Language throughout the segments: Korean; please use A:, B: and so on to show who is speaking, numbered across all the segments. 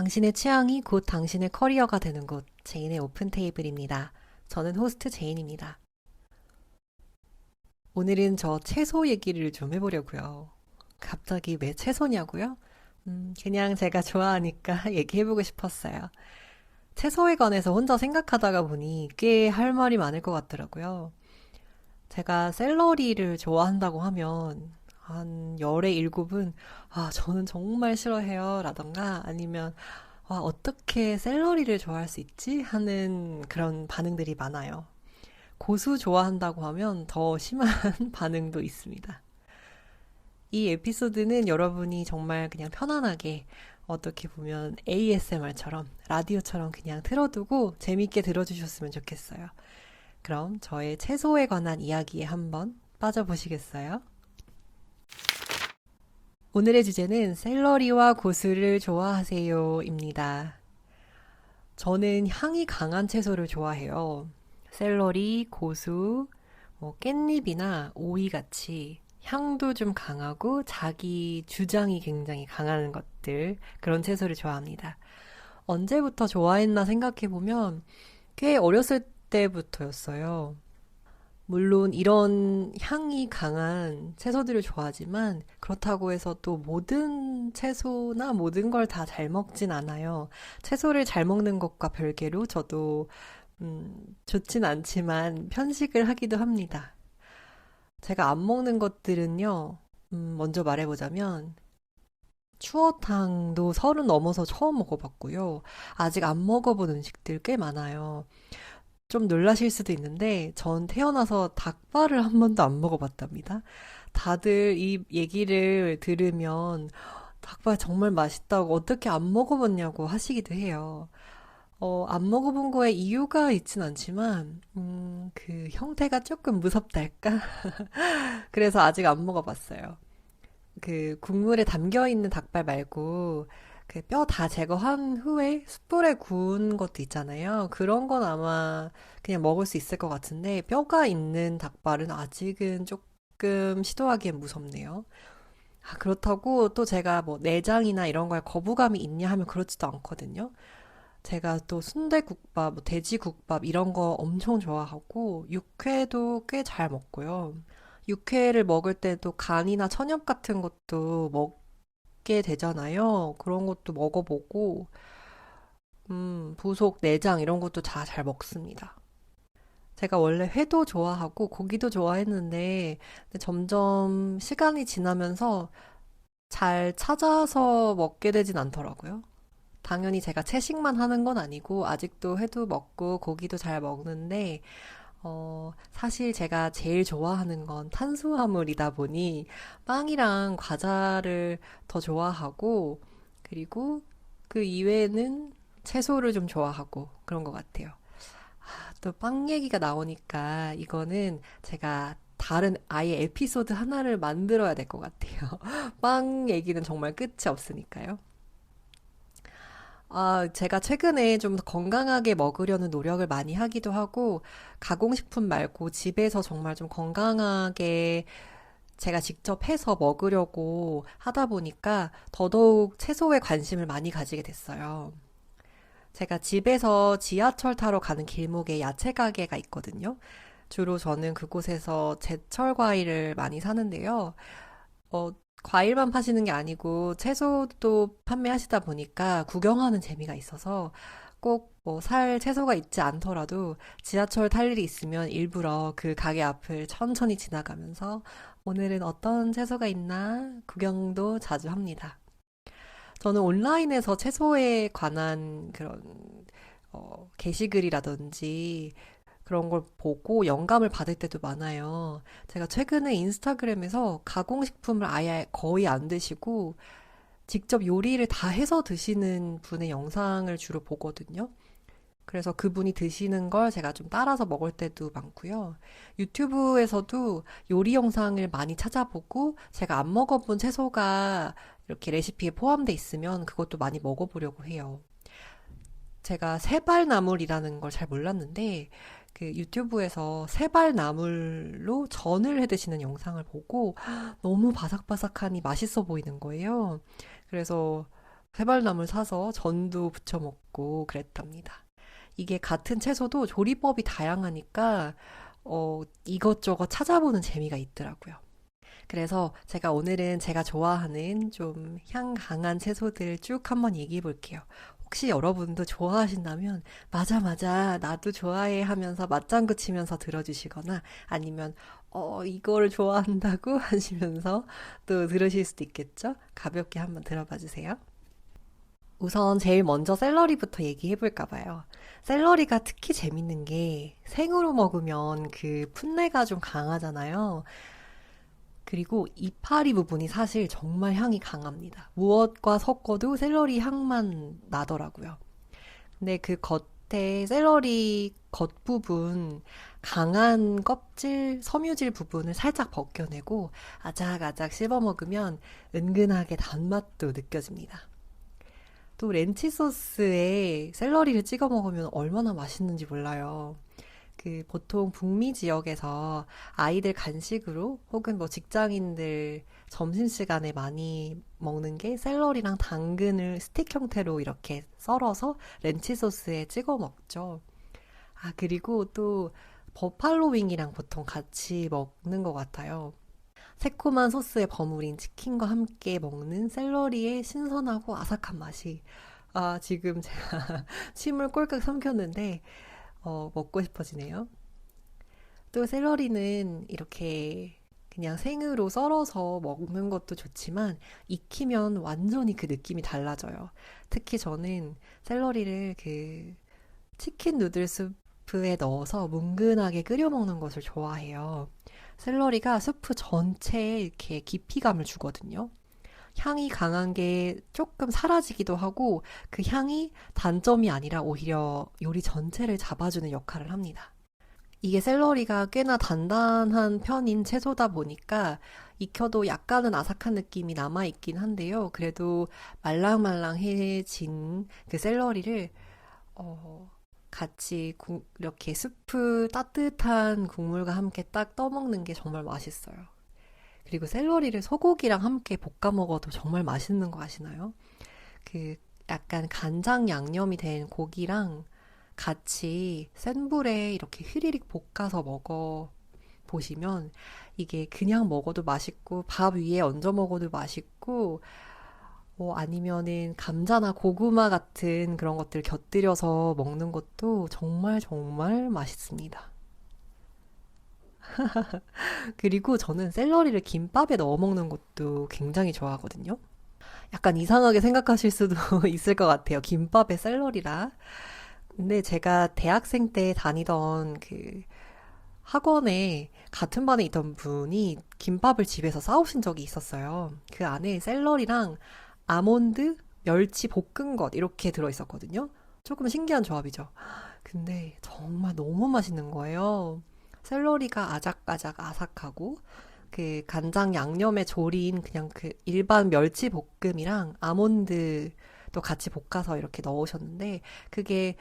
A: 당신의 취향이 곧 당신의 커리어가 되는 곳, 제인의 오픈 테이블입니다. 저는 호스트 제인입니다. 오늘은 저 채소 얘기를 좀 해보려고요. 갑자기 왜 채소냐고요? 그냥 제가 좋아하니까 얘기해보고 싶었어요. 채소에 관해서 혼자 생각하다가 보니 꽤 할 말이 많을 것 같더라고요. 제가 샐러리를 좋아한다고 하면 한 열의 일곱은 저는 정말 싫어해요 라던가 아니면 어떻게 샐러리를 좋아할 수 있지? 하는 그런 반응들이 많아요. 고수 좋아한다고 하면 더 심한 반응도 있습니다. 이 에피소드는 여러분이 정말 그냥 편안하게 어떻게 보면 ASMR처럼 라디오처럼 그냥 틀어두고 재밌게 들어주셨으면 좋겠어요. 그럼 저의 채소에 관한 이야기에 한번 빠져보시겠어요? 오늘의 주제는 샐러리와 고수를 좋아하세요입니다. 저는 향이 강한 채소를 좋아해요. 샐러리, 고수, 깻잎이나 오이 같이 향도 좀 강하고 자기 주장이 굉장히 강한 것들, 그런 채소를 좋아합니다. 언제부터 좋아했나 생각해보면 꽤 어렸을 때부터였어요. 물론 이런 향이 강한 채소들을 좋아하지만 그렇다고 해서 또 모든 채소나 모든 걸 다 잘 먹진 않아요. 채소를 잘 먹는 것과 별개로 저도 좋진 않지만 편식을 하기도 합니다. 제가 안 먹는 것들은요. 먼저 말해보자면 추어탕도 30 넘어서 처음 먹어봤고요. 아직 안 먹어본 음식들 꽤 많아요. 좀 놀라실 수도 있는데 전 태어나서 닭발을 한 번도 안 먹어봤답니다. 다들 이 얘기를 들으면 닭발 정말 맛있다고 어떻게 안 먹어봤냐고 하시기도 해요. 안 먹어본 거에 이유가 있진 않지만, 그 형태가 조금 무섭달까? 그래서 아직 안 먹어봤어요. 그 국물에 담겨 있는 닭발 말고 그 뼈 다 제거한 후에 숯불에 구운 것도 있잖아요. 그런 건 아마 그냥 먹을 수 있을 것 같은데 뼈가 있는 닭발은 아직은 조금 시도하기엔 무섭네요. 그렇다고 또 제가 뭐 내장이나 이런 거에 거부감이 있냐 하면 그렇지도 않거든요. 제가 또 순대국밥, 뭐 돼지국밥 이런 거 엄청 좋아하고 육회도 꽤 잘 먹고요. 육회를 먹을 때도 간이나 천엽 같은 것도 먹게 되잖아요. 그런 것도 먹어보고, 부속 내장 이런 것도 다 잘 먹습니다. 제가 원래 회도 좋아하고 고기도 좋아했는데 근데 점점 시간이 지나면서 잘 찾아서 먹게 되진 않더라고요. 당연히 제가 채식만 하는 건 아니고 아직도 회도 먹고 고기도 잘 먹는데 사실 제가 제일 좋아하는 건 탄수화물이다 보니 빵이랑 과자를 더 좋아하고 그리고 그 이외에는 채소를 좀 좋아하고 그런 것 같아요. 또 빵 얘기가 나오니까 이거는 제가 다른 아예 에피소드 하나를 만들어야 될 것 같아요. 빵 얘기는 정말 끝이 없으니까요. 제가 최근에 좀 건강하게 먹으려는 노력을 많이 하기도 하고, 가공식품 말고 집에서 정말 좀 건강하게 제가 직접 해서 먹으려고 하다 보니까 더더욱 채소에 관심을 많이 가지게 됐어요. 제가 집에서 지하철 타러 가는 길목에 야채 가게가 있거든요. 주로 저는 그곳에서 제철 과일을 많이 사는데요. 어, 과일만 파시는 게 아니고 채소도 판매하시다 보니까 구경하는 재미가 있어서 꼭 뭐 살 채소가 있지 않더라도 지하철 탈 일이 있으면 일부러 그 가게 앞을 천천히 지나가면서 오늘은 어떤 채소가 있나 구경도 자주 합니다. 저는 온라인에서 채소에 관한 그런 게시글이라든지 그런 걸 보고 영감을 받을 때도 많아요. 제가 최근에 인스타그램에서 가공식품을 아예 거의 안 드시고 직접 요리를 다 해서 드시는 분의 영상을 주로 보거든요. 그래서 그분이 드시는 걸 제가 좀 따라서 먹을 때도 많고요. 유튜브에서도 요리 영상을 많이 찾아보고 제가 안 먹어본 채소가 이렇게 레시피에 포함돼 있으면 그것도 많이 먹어보려고 해요. 제가 세발나물이라는 걸 잘 몰랐는데 그 유튜브에서 세발나물로 전을 해 드시는 영상을 보고 너무 바삭바삭하니 맛있어 보이는 거예요. 그래서 새발나물 사서 전도 부쳐 먹고 그랬답니다. 이게 같은 채소도 조리법이 다양하니까 이것저것 찾아보는 재미가 있더라고요. 그래서 제가 오늘은 제가 좋아하는 좀 향 강한 채소들 쭉 한번 얘기해 볼게요. 혹시 여러분도 좋아하신다면, 맞아, 맞아, 나도 좋아해 하면서 맞장구 치면서 들어주시거나 아니면, 이걸 좋아한다고 하시면서 또 들으실 수도 있겠죠? 가볍게 한번 들어봐 주세요. 우선 제일 먼저 샐러리부터 얘기해 볼까 봐요. 샐러리가 특히 재밌는 게 생으로 먹으면 그 풋내가 좀 강하잖아요. 그리고 이파리 부분이 사실 정말 향이 강합니다. 무엇과 섞어도 샐러리 향만 나더라고요. 근데 그 겉에 샐러리 겉부분 강한 껍질, 섬유질 부분을 살짝 벗겨내고 아작아작 씹어 먹으면 은근하게 단맛도 느껴집니다. 또 렌치 소스에 샐러리를 찍어 먹으면 얼마나 맛있는지 몰라요. 그 보통 북미 지역에서 아이들 간식으로 혹은 뭐 직장인들 점심시간에 많이 먹는 게 샐러리랑 당근을 스틱 형태로 이렇게 썰어서 렌치 소스에 찍어 먹죠. 아, 그리고 또 버팔로 윙이랑 보통 같이 먹는 것 같아요. 새콤한 소스에 버무린 치킨과 함께 먹는 샐러리의 신선하고 아삭한 맛이 지금 제가 침을 꼴깍 삼켰는데 먹고 싶어지네요. 또 샐러리는 이렇게 그냥 생으로 썰어서 먹는 것도 좋지만 익히면 완전히 그 느낌이 달라져요. 특히 저는 샐러리를 그 치킨 누들 스프에 넣어서 뭉근하게 끓여 먹는 것을 좋아해요. 샐러리가 스프 전체에 이렇게 깊이감을 주거든요. 향이 강한 게 조금 사라지기도 하고 그 향이 단점이 아니라 오히려 요리 전체를 잡아주는 역할을 합니다. 이게 샐러리가 꽤나 단단한 편인 채소다 보니까 익혀도 약간은 아삭한 느낌이 남아있긴 한데요. 그래도 말랑말랑해진 그 샐러리를 같이 이렇게 스프 따뜻한 국물과 함께 딱 떠먹는 게 정말 맛있어요. 그리고 샐러리를 소고기랑 함께 볶아 먹어도 정말 맛있는 거 아시나요? 그 약간 간장 양념이 된 고기랑 같이 센 불에 이렇게 휘리릭 볶아서 먹어 보시면 이게 그냥 먹어도 맛있고 밥 위에 얹어 먹어도 맛있고 아니면은 감자나 고구마 같은 그런 것들 곁들여서 먹는 것도 정말 정말 맛있습니다. 그리고 저는 샐러리를 김밥에 넣어 먹는 것도 굉장히 좋아하거든요. 약간 이상하게 생각하실 수도 있을 것 같아요. 김밥에 샐러리라. 근데 제가 대학생 때 다니던 그 학원에 같은 반에 있던 분이 김밥을 집에서 싸우신 적이 있었어요. 그 안에 샐러리랑 아몬드, 멸치 볶은 것 이렇게 들어있었거든요. 조금 신기한 조합이죠. 근데 정말 너무 맛있는 거예요. 샐러리가 아작아작 아삭하고 그 간장 양념에 졸인 그냥 그 일반 멸치 볶음이랑 아몬드도 같이 볶아서 이렇게 넣으셨는데 그게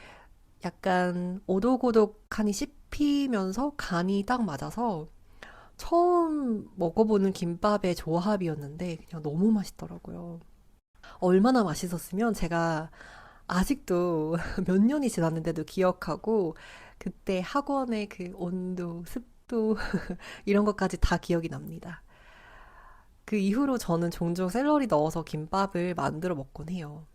A: 약간 오독오독하니 씹히면서 간이 딱 맞아서 처음 먹어보는 김밥의 조합이었는데 그냥 너무 맛있더라고요. 얼마나 맛있었으면 제가 아직도 몇 년이 지났는데도 기억하고 그때 학원의 그 온도, 습도 이런 것까지 다 기억이 납니다. 그 이후로 저는 종종 샐러리 넣어서 김밥을 만들어 먹곤 해요.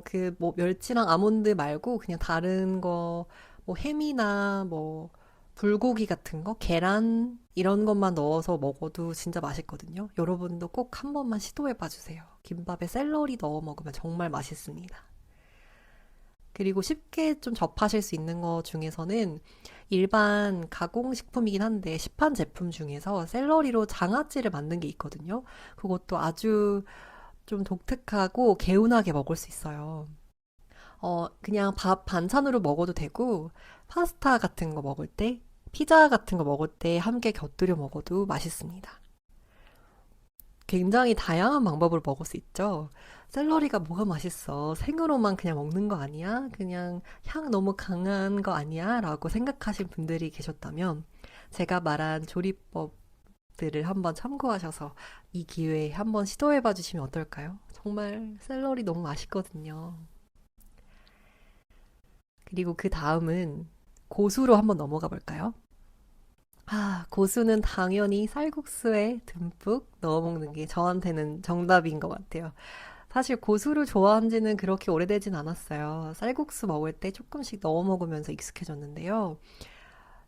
A: 그 뭐 멸치랑 아몬드 말고 그냥 다른 거, 뭐 햄이나 뭐 불고기 같은 거, 계란 이런 것만 넣어서 먹어도 진짜 맛있거든요. 여러분도 꼭 한 번만 시도해 봐 주세요. 김밥에 샐러리 넣어 먹으면 정말 맛있습니다. 그리고 쉽게 좀 접하실 수 있는 것 중에서는 일반 가공식품이긴 한데 시판 제품 중에서 샐러리로 장아찌를 만든 게 있거든요. 그것도 아주 좀 독특하고 개운하게 먹을 수 있어요. 그냥 밥 반찬으로 먹어도 되고 파스타 같은 거 먹을 때, 피자 같은 거 먹을 때 함께 곁들여 먹어도 맛있습니다. 굉장히 다양한 방법으로 먹을 수 있죠. 샐러리가 뭐가 맛있어? 생으로만 그냥 먹는 거 아니야? 그냥 향 너무 강한 거 아니야? 라고 생각하신 분들이 계셨다면 제가 말한 조리법 음식들을 한번 참고하셔서 이 기회에 한번 시도해봐 주시면 어떨까요? 정말 샐러리 너무 맛있거든요. 그리고 그 다음은 고수로 한번 넘어가 볼까요? 고수는 당연히 쌀국수에 듬뿍 넣어 먹는 게 저한테는 정답인 것 같아요. 사실 고수를 좋아한 지는 그렇게 오래되진 않았어요. 쌀국수 먹을 때 조금씩 넣어 먹으면서 익숙해졌는데요.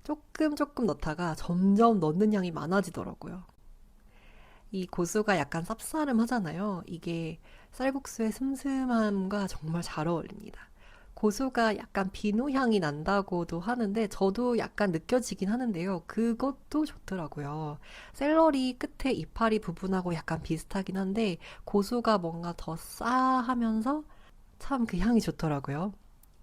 A: 조금 조금 넣다가 점점 넣는 양이 많아지더라고요. 이 고수가 약간 쌉싸름하잖아요. 이게 쌀국수의 슴슴함과 정말 잘 어울립니다. 고수가 약간 비누 향이 난다고도 하는데 저도 약간 느껴지긴 하는데요. 그것도 좋더라고요. 샐러리 끝에 이파리 부분하고 약간 비슷하긴 한데 고수가 뭔가 더 싸하면서 참 그 향이 좋더라고요.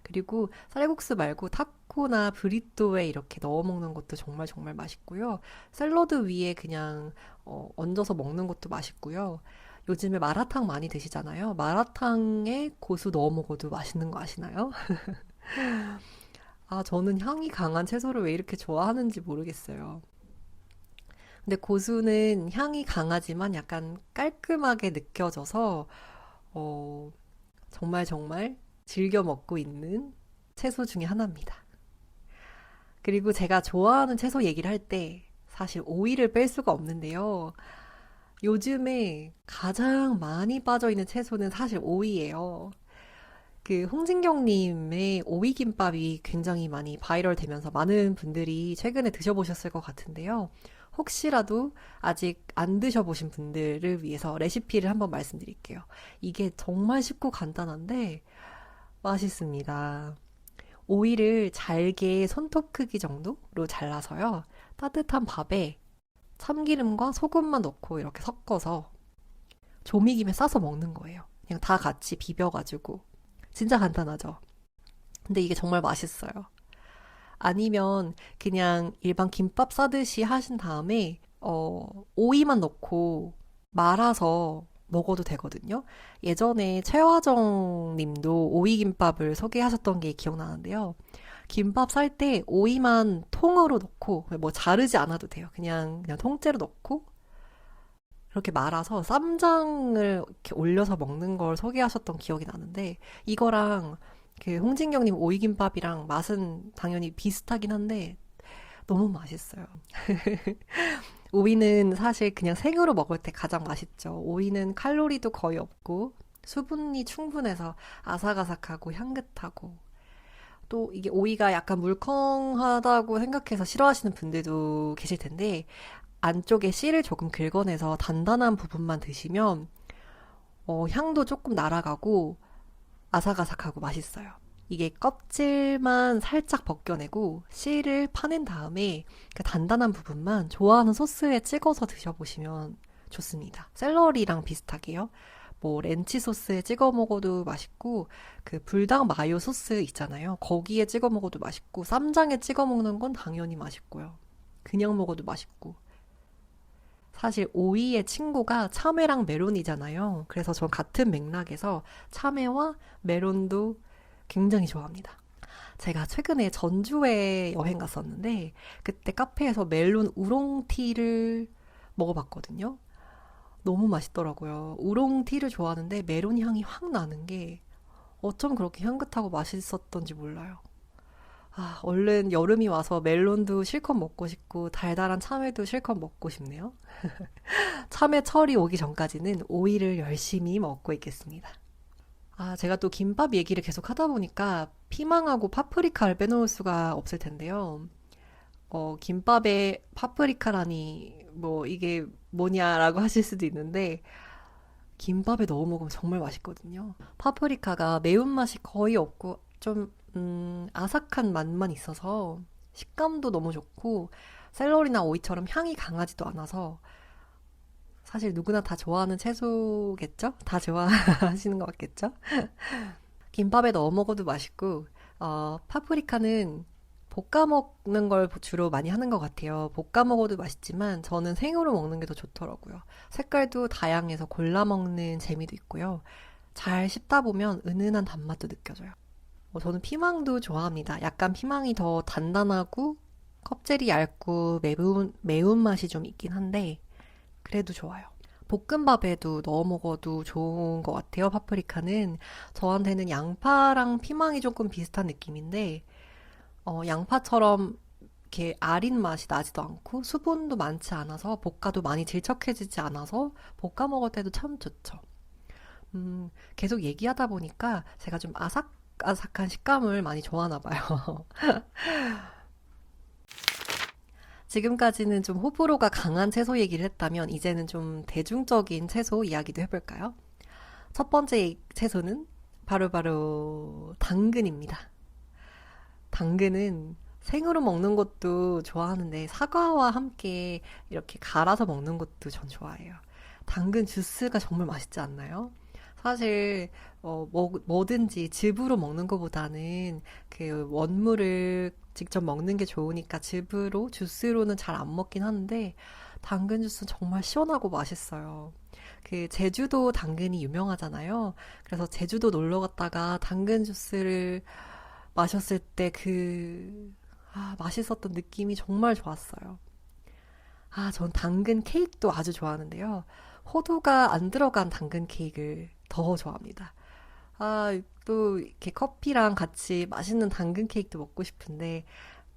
A: 그리고 쌀국수 말고 타코나 브리또에 이렇게 넣어 먹는 것도 정말 정말 맛있고요. 샐러드 위에 그냥 얹어서 먹는 것도 맛있고요. 요즘에 마라탕 많이 드시잖아요. 마라탕에 고수 넣어 먹어도 맛있는 거 아시나요? 저는 향이 강한 채소를 왜 이렇게 좋아하는지 모르겠어요. 근데 고수는 향이 강하지만 약간 깔끔하게 느껴져서 어, 정말 정말 즐겨 먹고 있는 채소 중에 하나입니다. 그리고 제가 좋아하는 채소 얘기를 할 때 사실 오이를 뺄 수가 없는데요. 요즘에 가장 많이 빠져 있는 채소는 사실 오이예요. 그 홍진경님의 오이김밥이 굉장히 많이 바이럴 되면서 많은 분들이 최근에 드셔보셨을 것 같은데요. 혹시라도 아직 안 드셔보신 분들을 위해서 레시피를 한번 말씀드릴게요. 이게 정말 쉽고 간단한데 맛있습니다. 오이를 잘게 손톱 크기 정도로 잘라서요. 따뜻한 밥에 참기름과 소금만 넣고 이렇게 섞어서 조미김에 싸서 먹는 거예요. 그냥 다 같이 비벼가지고. 진짜 간단하죠? 근데 이게 정말 맛있어요. 아니면 그냥 일반 김밥 싸듯이 하신 다음에, 오이만 넣고 말아서 먹어도 되거든요. 예전에 최화정 님도 오이김밥을 소개하셨던 게 기억나는데요. 김밥 쌀 때 오이만 통으로 넣고 뭐 자르지 않아도 돼요. 그냥 통째로 넣고 이렇게 말아서 쌈장을 이렇게 올려서 먹는 걸 소개하셨던 기억이 나는데 이거랑 그 홍진경님 오이김밥이랑 맛은 당연히 비슷하긴 한데 너무 맛있어요. 오이는 사실 그냥 생으로 먹을 때 가장 맛있죠. 오이는 칼로리도 거의 없고 수분이 충분해서 아삭아삭하고 향긋하고 또 이게 오이가 약간 물컹하다고 생각해서 싫어하시는 분들도 계실 텐데 안쪽에 씨를 조금 긁어내서 단단한 부분만 드시면 향도 조금 날아가고 아삭아삭하고 맛있어요. 이게 껍질만 살짝 벗겨내고 씨를 파낸 다음에 그 단단한 부분만 좋아하는 소스에 찍어서 드셔보시면 좋습니다. 샐러리랑 비슷하게요. 뭐 렌치 소스에 찍어 먹어도 맛있고 그 불닭 마요 소스 있잖아요. 거기에 찍어 먹어도 맛있고 쌈장에 찍어 먹는 건 당연히 맛있고요. 그냥 먹어도 맛있고 사실 오이의 친구가 참외랑 메론이잖아요. 그래서 전 같은 맥락에서 참외와 메론도 굉장히 좋아합니다. 제가 최근에 전주에 여행 갔었는데 그때 카페에서 멜론 우롱티를 먹어봤거든요. 너무 맛있더라고요. 우롱티를 좋아하는데 메론 향이 확 나는 게 어쩜 그렇게 향긋하고 맛있었던지 몰라요. 얼른 여름이 와서 멜론도 실컷 먹고 싶고 달달한 참외도 실컷 먹고 싶네요. 참외철이 오기 전까지는 오이를 열심히 먹고 있겠습니다. 제가 또 김밥 얘기를 계속 하다 보니까 피망하고 파프리카를 빼놓을 수가 없을 텐데요. 김밥에 파프리카라니 뭐 이게 뭐냐라고 하실 수도 있는데 김밥에 넣어 먹으면 정말 맛있거든요. 파프리카가 매운맛이 거의 없고 좀 아삭한 맛만 있어서 식감도 너무 좋고 샐러리나 오이처럼 향이 강하지도 않아서 사실 누구나 다 좋아하는 채소겠죠? 다 좋아하시는 것 같겠죠? 김밥에 넣어 먹어도 맛있고 파프리카는 볶아 먹는 걸 주로 많이 하는 것 같아요. 볶아 먹어도 맛있지만 저는 생으로 먹는 게 더 좋더라고요. 색깔도 다양해서 골라 먹는 재미도 있고요. 잘 씹다 보면 은은한 단맛도 느껴져요. 저는 피망도 좋아합니다. 약간 피망이 더 단단하고 껍질이 얇고 매운맛이 좀 있긴 한데, 그래도 좋아요. 볶음밥에도 넣어 먹어도 좋은 것 같아요, 파프리카는. 저한테는 양파랑 피망이 조금 비슷한 느낌인데, 양파처럼 이렇게 아린 맛이 나지도 않고 수분도 많지 않아서 볶아도 많이 질척해지지 않아서 볶아 먹을 때도 참 좋죠. 계속 얘기하다 보니까 제가 좀 아삭아삭한 식감을 많이 좋아하나 봐요. 지금까지는 좀 호불호가 강한 채소 얘기를 했다면 이제는 좀 대중적인 채소 이야기도 해볼까요? 첫 번째 채소는 바로바로 당근입니다. 당근은 생으로 먹는 것도 좋아하는데 사과와 함께 이렇게 갈아서 먹는 것도 전 좋아해요. 당근 주스가 정말 맛있지 않나요? 사실 뭐든지 즙으로 먹는 것보다는 그 원물을 직접 먹는 게 좋으니까 즙으로 주스로는 잘 안 먹긴 하는데 당근 주스는 정말 시원하고 맛있어요. 그 제주도 당근이 유명하잖아요. 그래서 제주도 놀러 갔다가 당근 주스를 마셨을 때 맛있었던 느낌이 정말 좋았어요. 전 당근 케이크도 아주 좋아하는데요. 호두가 안 들어간 당근 케이크를 더 좋아합니다. 또 이렇게 커피랑 같이 맛있는 당근 케이크도 먹고 싶은데,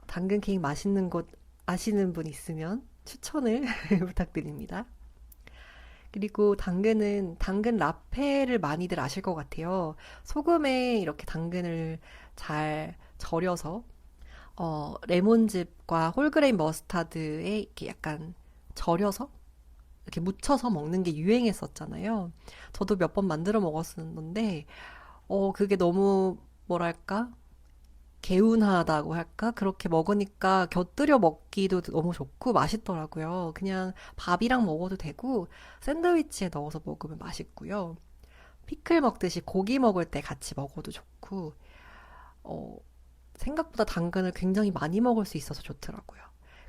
A: 당근 케이크 맛있는 곳 아시는 분 있으면 추천을 부탁드립니다. 그리고 당근은 당근 라페를 많이들 아실 것 같아요. 소금에 이렇게 당근을 잘 절여서 레몬즙과 홀그레인 머스타드에 이렇게 약간 절여서 이렇게 묻혀서 먹는 게 유행했었잖아요. 저도 몇 번 만들어 먹었었는데, 그게 너무 뭐랄까? 개운하다고 할까? 그렇게 먹으니까 곁들여 먹기도 너무 좋고 맛있더라고요. 그냥 밥이랑 먹어도 되고, 샌드위치에 넣어서 먹으면 맛있고요. 피클 먹듯이 고기 먹을 때 같이 먹어도 좋고, 어, 생각보다 당근을 굉장히 많이 먹을 수 있어서 좋더라고요.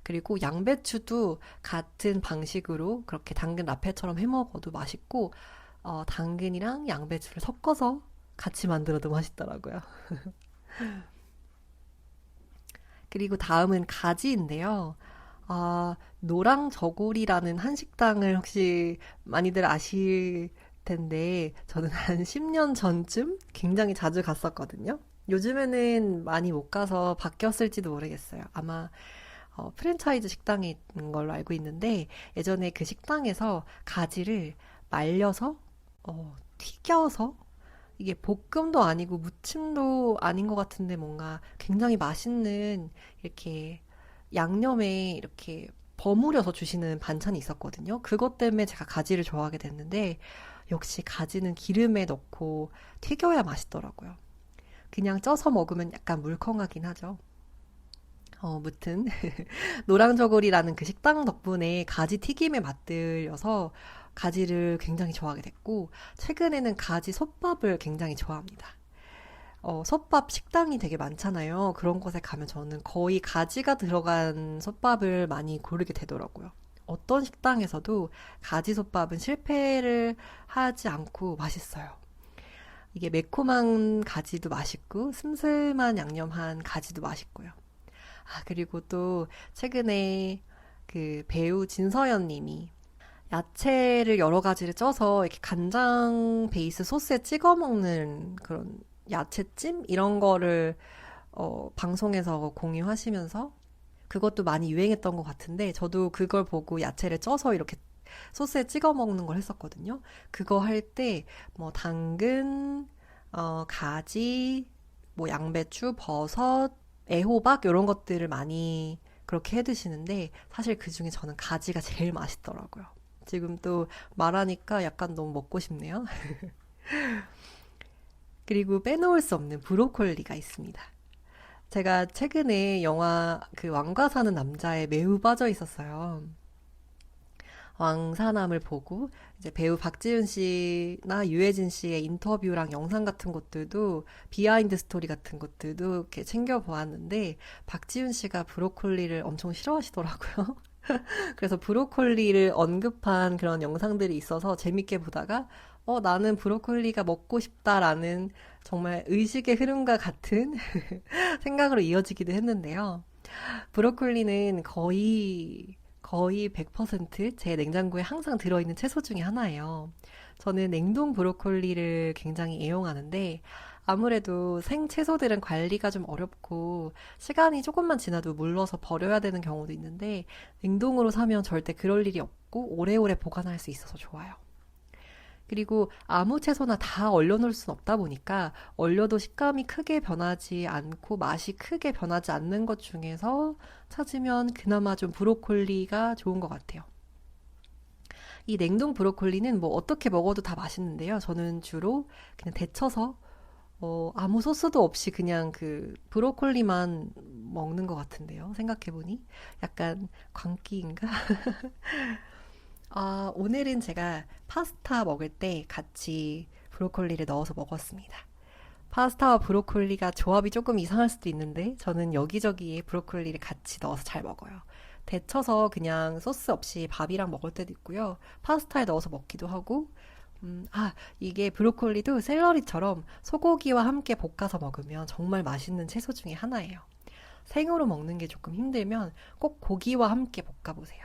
A: 그리고 양배추도 같은 방식으로 그렇게 당근 라페처럼 해 먹어도 맛있고, 당근이랑 양배추를 섞어서 같이 만들어도 맛있더라고요. 그리고 다음은 가지인데요. 노랑저고리라는 한식당을 혹시 많이들 아실 텐데, 저는 한 10년 전쯤 굉장히 자주 갔었거든요. 요즘에는 많이 못 가서 바뀌었을지도 모르겠어요. 아마 프랜차이즈 식당이 있는 걸로 알고 있는데 예전에 그 식당에서 가지를 말려서 튀겨서 이게 볶음도 아니고 무침도 아닌 것 같은데 뭔가 굉장히 맛있는 이렇게 양념에 이렇게 버무려서 주시는 반찬이 있었거든요. 그것 때문에 제가 가지를 좋아하게 됐는데 역시 가지는 기름에 넣고 튀겨야 맛있더라고요. 그냥 쪄서 먹으면 약간 물컹하긴 하죠. 무튼 노랑저고리라는 그 식당 덕분에 가지 튀김에 맛들여서 가지를 굉장히 좋아하게 됐고 최근에는 가지 솥밥을 굉장히 좋아합니다. 솥밥 식당이 되게 많잖아요. 그런 곳에 가면 저는 거의 가지가 들어간 솥밥을 많이 고르게 되더라고요. 어떤 식당에서도 가지 솥밥은 실패를 하지 않고 맛있어요. 이게 매콤한 가지도 맛있고 슴슴한 양념한 가지도 맛있고요. 그리고 또 최근에 그 배우 진서연 님이 야채를 여러 가지를 쪄서 이렇게 간장 베이스 소스에 찍어 먹는 그런 야채찜? 이런 거를 방송에서 공유하시면서 그것도 많이 유행했던 것 같은데 저도 그걸 보고 야채를 쪄서 이렇게 소스에 찍어 먹는 걸 했었거든요. 그거 할 때 뭐 당근, 가지, 뭐 양배추, 버섯, 애호박 이런 것들을 많이 그렇게 해 드시는데 사실 그 중에 저는 가지가 제일 맛있더라고요. 지금 또 말하니까 약간 너무 먹고 싶네요. 그리고 빼놓을 수 없는 브로콜리가 있습니다. 제가 최근에 영화 그 왕과 사는 남자에 매우 빠져 있었어요. 왕사남을 보고 이제 배우 박지윤 씨나 유해진 씨의 인터뷰랑 영상 같은 것들도 비하인드 스토리 같은 것들도 이렇게 챙겨 보았는데 박지윤 씨가 브로콜리를 엄청 싫어하시더라고요. 그래서 브로콜리를 언급한 그런 영상들이 있어서 재밌게 보다가 나는 브로콜리가 먹고 싶다라는 정말 의식의 흐름과 같은 생각으로 이어지기도 했는데요. 브로콜리는 거의 100%제 냉장고에 항상 들어있는 채소 중에 하나예요. 저는 냉동 브로콜리를 굉장히 애용하는데 아무래도 생채소들은 관리가 좀 어렵고 시간이 조금만 지나도 물러서 버려야 되는 경우도 있는데 냉동으로 사면 절대 그럴 일이 없고 오래오래 보관할 수 있어서 좋아요. 그리고 아무 채소나 다 얼려놓을 순 없다 보니까 얼려도 식감이 크게 변하지 않고 맛이 크게 변하지 않는 것 중에서 찾으면 그나마 좀 브로콜리가 좋은 것 같아요. 이 냉동 브로콜리는 뭐 어떻게 먹어도 다 맛있는데요. 저는 주로 그냥 데쳐서 아무 소스도 없이 그냥 그 브로콜리만 먹는 것 같은데요. 생각해보니 약간 광기인가? 아, 오늘은 제가 파스타 먹을 때 같이 브로콜리를 넣어서 먹었습니다. 파스타와 브로콜리가 조합이 조금 이상할 수도 있는데 저는 여기저기에 브로콜리를 같이 넣어서 잘 먹어요. 데쳐서 그냥 소스 없이 밥이랑 먹을 때도 있고요. 파스타에 넣어서 먹기도 하고 이게 브로콜리도 샐러리처럼 소고기와 함께 볶아서 먹으면 정말 맛있는 채소 중에 하나예요. 생으로 먹는 게 조금 힘들면 꼭 고기와 함께 볶아보세요.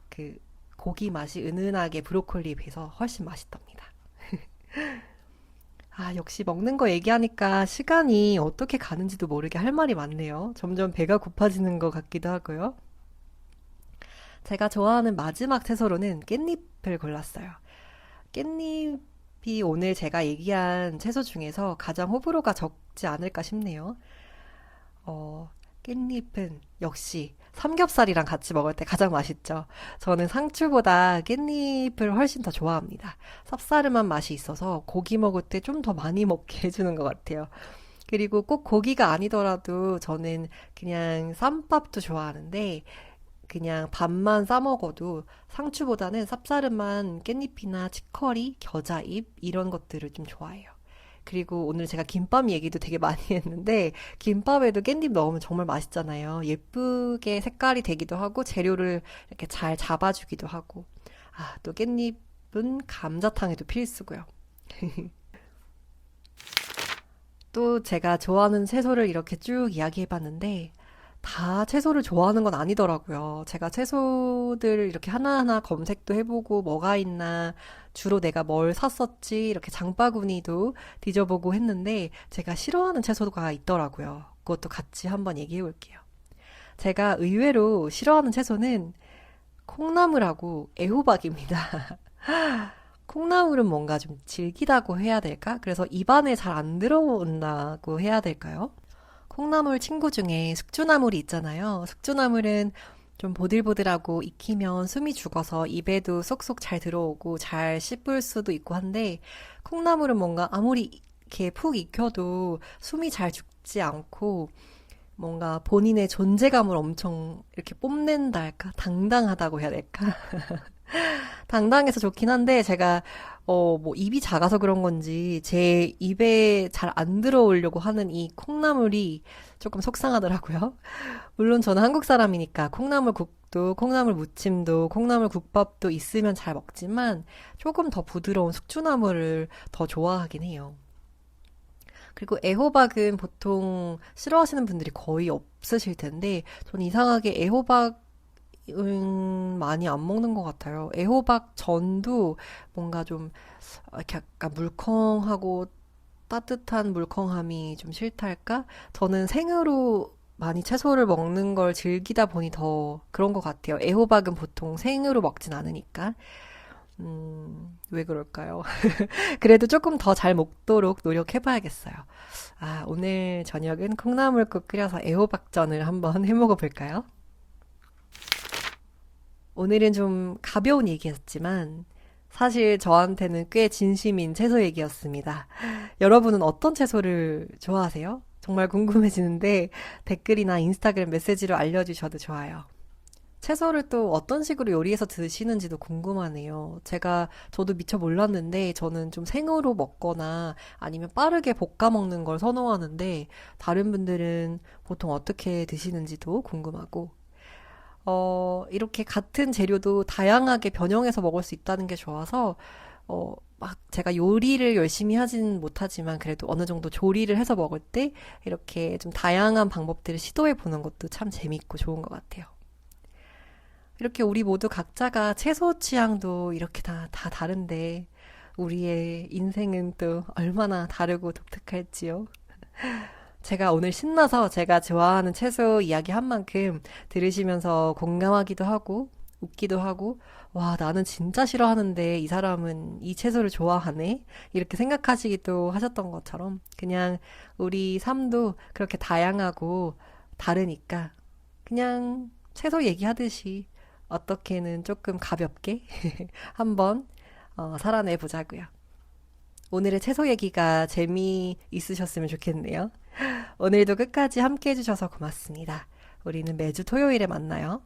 A: 그 고기 맛이 은은하게 브로콜리에 비해서 훨씬 맛있답니다. 아, 역시 먹는 거 얘기하니까 시간이 어떻게 가는지도 모르게 할 말이 많네요. 점점 배가 고파지는 것 같기도 하고요. 제가 좋아하는 마지막 채소로는 깻잎을 골랐어요. 깻잎이 오늘 제가 얘기한 채소 중에서 가장 호불호가 적지 않을까 싶네요. 어, 깻잎은 역시 삼겹살이랑 같이 먹을 때 가장 맛있죠. 저는 상추보다 깻잎을 훨씬 더 좋아합니다. 쌉싸름한 맛이 있어서 고기 먹을 때 좀 더 많이 먹게 해주는 것 같아요. 그리고 꼭 고기가 아니더라도 저는 그냥 쌈밥도 좋아하는데 그냥 밥만 싸 먹어도 상추보다는 쌉싸름한 깻잎이나 치커리, 겨자잎 이런 것들을 좀 좋아해요. 그리고 오늘 제가 김밥 얘기도 되게 많이 했는데 김밥에도 깻잎 넣으면 정말 맛있잖아요. 예쁘게 색깔이 되기도 하고 재료를 이렇게 잘 잡아주기도 하고 아, 또 깻잎은 감자탕에도 필수고요. 또 제가 좋아하는 채소를 이렇게 쭉 이야기해봤는데 다 채소를 좋아하는 건 아니더라고요. 제가 채소들 이렇게 하나하나 검색도 해보고 뭐가 있나 주로 내가 뭘 샀었지 이렇게 장바구니도 뒤져보고 했는데 제가 싫어하는 채소가 있더라고요. 그것도 같이 한번 얘기해 볼게요. 제가 의외로 싫어하는 채소는 콩나물하고 애호박입니다. 콩나물은 뭔가 좀 질기다고 해야 될까? 그래서 입안에 잘 안 들어온다고 해야 될까요? 콩나물 친구 중에 숙주나물이 있잖아요. 숙주나물은 좀 보들보들하고 익히면 숨이 죽어서 입에도 쏙쏙 잘 들어오고 잘 씹을 수도 있고 한데 콩나물은 뭔가 아무리 이렇게 푹 익혀도 숨이 잘 죽지 않고 뭔가 본인의 존재감을 엄청 이렇게 뽐낸다 할까? 당당하다고 해야 될까? 당당해서 좋긴 한데 제가 뭐 입이 작아서 그런 건지 제 입에 잘 안 들어오려고 하는 이 콩나물이 조금 속상하더라고요. 물론 저는 한국 사람이니까 콩나물국도 콩나물 무침도 콩나물 국밥도 있으면 잘 먹지만 조금 더 부드러운 숙주나물을 더 좋아하긴 해요. 그리고 애호박은 보통 싫어하시는 분들이 거의 없으실 텐데 저는 이상하게 애호박 많이 안 먹는 것 같아요. 애호박 전도 뭔가 좀 이렇게 약간 물컹하고 따뜻한 물컹함이 좀 싫달까? 저는 생으로 많이 채소를 먹는 걸 즐기다 보니 더 그런 것 같아요. 애호박은 보통 생으로 먹진 않으니까. 왜 그럴까요? 그래도 조금 더 잘 먹도록 노력해봐야겠어요. 아, 오늘 저녁은 콩나물국 끓여서 애호박전을 한번 해먹어 볼까요? 오늘은 좀 가벼운 얘기였지만 사실 저한테는 꽤 진심인 채소 얘기였습니다. 여러분은 어떤 채소를 좋아하세요? 정말 궁금해지는데 댓글이나 인스타그램 메시지로 알려주셔도 좋아요. 채소를 또 어떤 식으로 요리해서 드시는지도 궁금하네요. 저도 미처 몰랐는데 저는 좀 생으로 먹거나 아니면 빠르게 볶아 먹는 걸 선호하는데 다른 분들은 보통 어떻게 드시는지도 궁금하고 이렇게 같은 재료도 다양하게 변형해서 먹을 수 있다는 게 좋아서 막 제가 요리를 열심히 하진 못하지만 그래도 어느 정도 조리를 해서 먹을 때 이렇게 좀 다양한 방법들을 시도해 보는 것도 참 재밌고 좋은 것 같아요. 이렇게 우리 모두 각자가 채소 취향도 이렇게 다 다른데 우리의 인생은 또 얼마나 다르고 독특할지요. 제가 오늘 신나서 제가 좋아하는 채소 이야기 한 만큼 들으시면서 공감하기도 하고 웃기도 하고 와, 나는 진짜 싫어하는데 이 사람은 이 채소를 좋아하네? 이렇게 생각하시기도 하셨던 것처럼 그냥 우리 삶도 그렇게 다양하고 다르니까 그냥 채소 얘기하듯이 어떻게는 조금 가볍게 한번 살아내 보자고요. 오늘의 채소 얘기가 재미있으셨으면 좋겠네요. 오늘도 끝까지 함께 해주셔서 고맙습니다. 우리는 매주 토요일에 만나요.